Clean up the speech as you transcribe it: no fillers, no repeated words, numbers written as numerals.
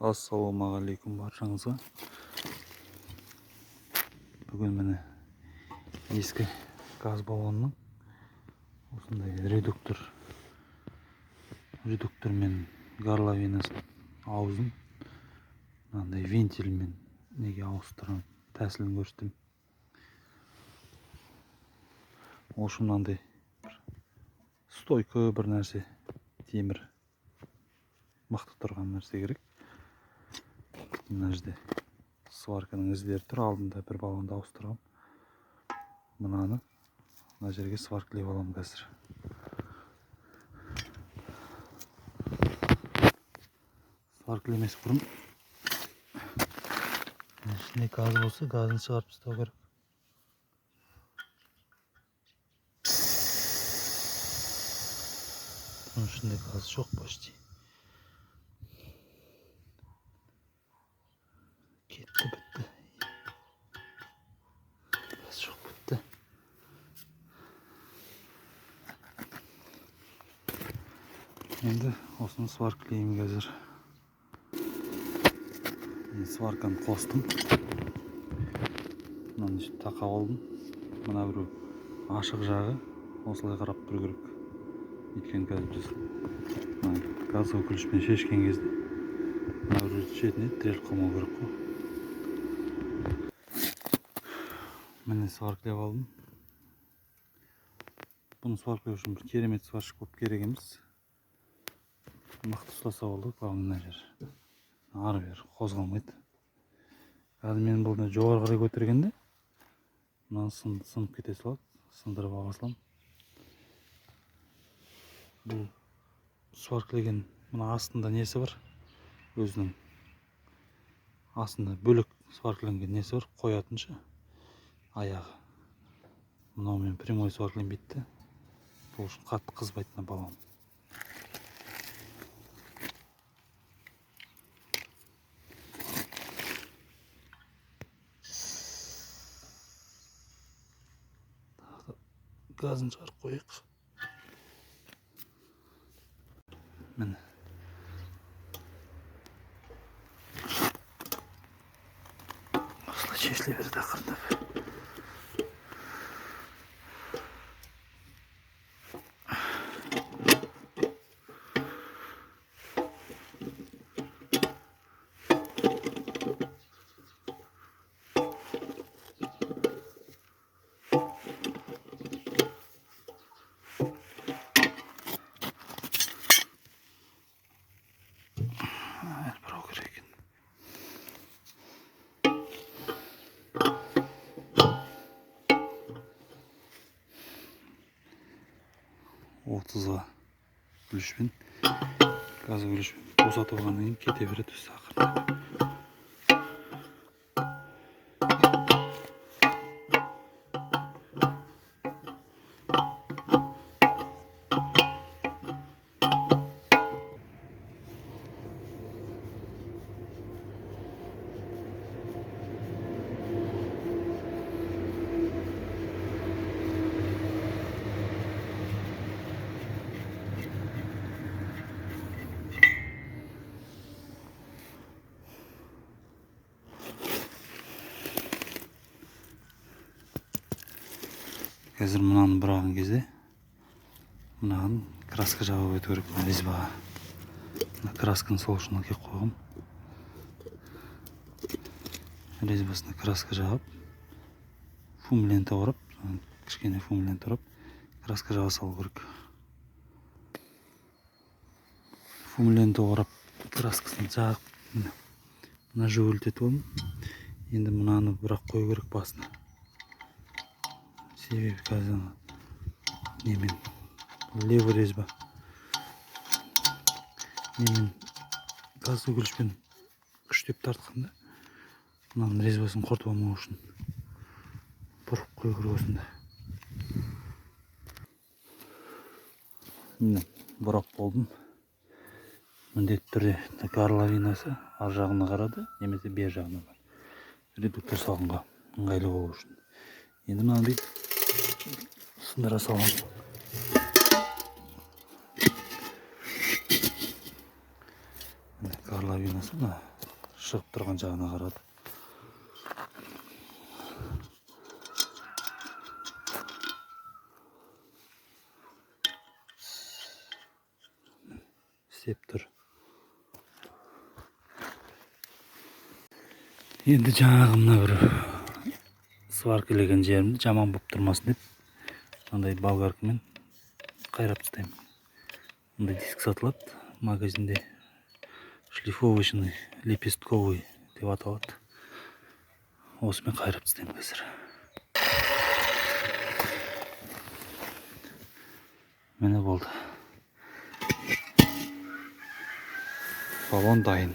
Ассалаумағалейкум баршаңызға. Бүгін міне ескі газ баллонның осындай редуктор мен горловинасын аузын мынандай вентильмен неге ауыстырған тәсілін көрсетем. Ол үшін мынандай стойка бір нәрсе, темір мықты тұрған нәрсе керек. Мына жерде сварканың іздері тұр, алдында бір баллонды ауыстырғам. Мынаны мына жерге сваркілеп аламын қазір. Сваркілемес бұрын ішінде газ болса, газын шығарып тастау керек. Бұның ішінде газ жоқ почти. Кетті, бітті. Газ жоқ, бітті. Енді осыны сваркілеймін қазір. Сварканы қостым. Мынаны тақап алдым. Мына біреу ашық жағы осылай қарап тұру керек. Өйткені қазір біз газ өкілішпен шешкен кезде мына біреу шетіне тіреліп қалмау керек қой. Міне сваркілеп алдым. Бұны сваркілеу үшін бір керемет сварщик болып керек емес. Мықты ұстаса болды, мына жер ары бері қозғалмайды. Қазір мен бұны жоғары қарай көтергенде мынаны сынып кете салады, сындырып ала салам. Бұл сваркілеген мына астында несі бар, өзінің астында бөлек сваркіленген несі бар, қоятынша аяғы. Мынаумен прямой сваркіленбейді. Бұл үшін қатты қызбайтын баллон. Газын шығарып қойық. Міне. Осылай шешіле берді ақырындап. Бұрау керек екен. Отызға күлішпен, газ күлішпен босатып алғаннан кейін кете береді өз ақырында. Қазір мынаны бұраған кезде мынаған краска жабып өту керек, резьбаға. Мына красканы сол үшін әкеп қойғым. Резьбасына краска жабып, фум лента орап, кішкене фум лента орап, краска жаба салу керек. Фум лента орап, краскасын жағып, мына жөгілтетіп алдым. Енді мынаны бірақ қою керек басына. Себебі қазір немен левый резьба немен газ өкілішпен күштеп тартқанда мынаның резьбасын құртып алмау үшін бұрып қою керек осында. Міне бұрап болдым. Міндетті түрде горловинасы ар жағына қарады, немесе бер жағына бар. Редуктор салғанға ыңғайлы болу үшін. Енді мынандай сындыра салам. Горловинасы мына шығып тұрған жағына қарады. Істеп тұр. Енді жаңағы мына бір сваркілеген жерімді жаман болып тұрмасын деп мынандай болгаркамен қайрап тастаймын. Мындай диск сатылады магазинде, шлифовочный, лепестковый деп аталады. Осымен қайрап тастаймын қазір. Міне болды. Баллон дайын.